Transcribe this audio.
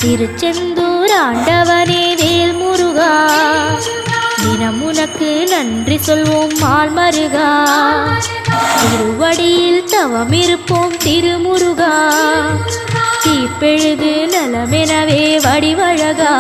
திருச்செந்தூர் ஆண்டவனே வேல் முருகா, தினம் உனக்கு நன்றி சொல்வோம் மால் மருகா. திருவடியில் தவம் இருப்போம் திருமுருகா, தீப்பெழுது நலமெனவே வடிவழகா.